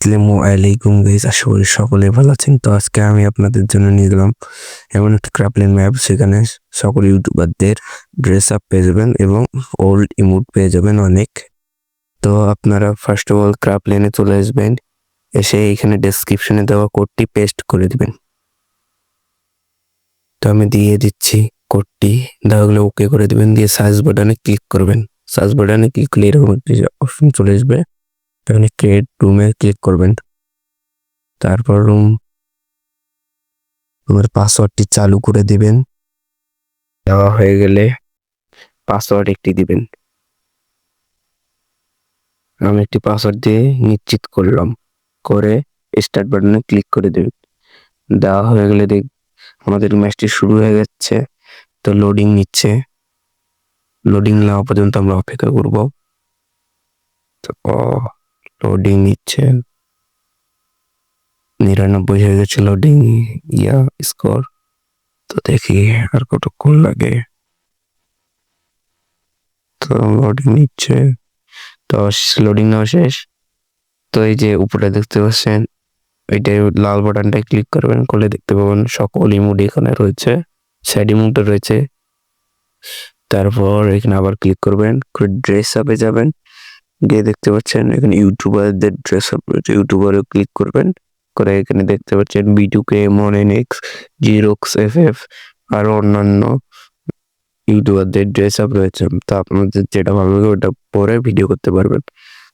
আসসালামু আলাইকুম গাইস, আশা করি সকলে ভালো আছেন। তো আজকে আমি আপনাদের জন্য নিয়ে গেলাম এমন একটা ক্রাপলেন ম্যাপ, সেখানে সকল ইউটিউবারদের ড্রেস আপ পেয়ে যাবেন এবং ওল্ড ইমোট পেয়ে যাবেন অনেক। তো আপনারা ফার্স্ট অফ অল ক্রাপলেনে চলে আসবেন, এসে এখানে ডেসক্রিপশনে দেওয়া কোডটি পেস্ট করে দিবেন। তো আমি দিয়ে দিচ্ছি কোডটি, তাহলে ওকে করে দিবেন, দিয়ে সার্চ বাটনে ক্লিক করবেন। সার্চ বাটনে ক্লিক করলে এরকম একটি অপশন চলে আসবে, এখানে ক্রিয়েট রুমে ক্লিক করবেন। তারপর রুমের পাসওয়ার্ডটি চালু করে দিবেন। দেওয়া হয়ে গেলে পাসওয়ার্ড একটি দিবেন। আমি একটি পাসওয়ার্ড দিয়ে নিশ্চিত করলাম, করে স্টার্ট বাটনে ক্লিক করে দেবেন। দেওয়া হয়ে গেলে আমাদের ম্যাচটি শুরু হয়ে যাচ্ছে। তো লোডিং নিচ্ছে, লোডিং নেওয়া পর্যন্ত আমরা অপেক্ষা করব। তো লোডিং নিচ্ছে, 99 হয়ে গেছে লোডিং স্কোর। তো দেখি আর কতক্ষণ লাগে। তো লোডিং নিচ্ছে, তো লোডিং নেওয়া শেষ। তো এই যে উপরে দেখতে পাচ্ছেন, এইটাই লাল বাটনটায় ক্লিক করবেন, করলে দেখতে পাবেন সকল ইমোট এখানে রয়েছে, সাইড ইমোটে রয়েছে। তারপর এখানে আবার ক্লিক করবেন, করে ড্রেস আপে যাবেন, গিয়ে দেখতে পাচ্ছেন এখানে ইউটিউবারদের ড্রেস আপ রয়েছে, ইউটিউবারে ক্লিক করবেন, করে এখানে দেখতে পাচ্ছেন B2K, মনেনেক্স, জিরোক্স FF আর অন্যান্য ইউটিউবারদের ড্রেস আপ রয়েছে। তো আপনাদের যেটা ভালো লাগে ওটা পরে ভিডিও করতে পারবেন।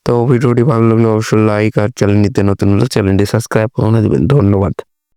তো ভিডিওটি ভালো লাগলে অবশ্যই লাইক, আর চ্যানেলটিতে নতুন হলে চ্যানেলটি সাবস্ক্রাইব করে দিবেন। ধন্যবাদ।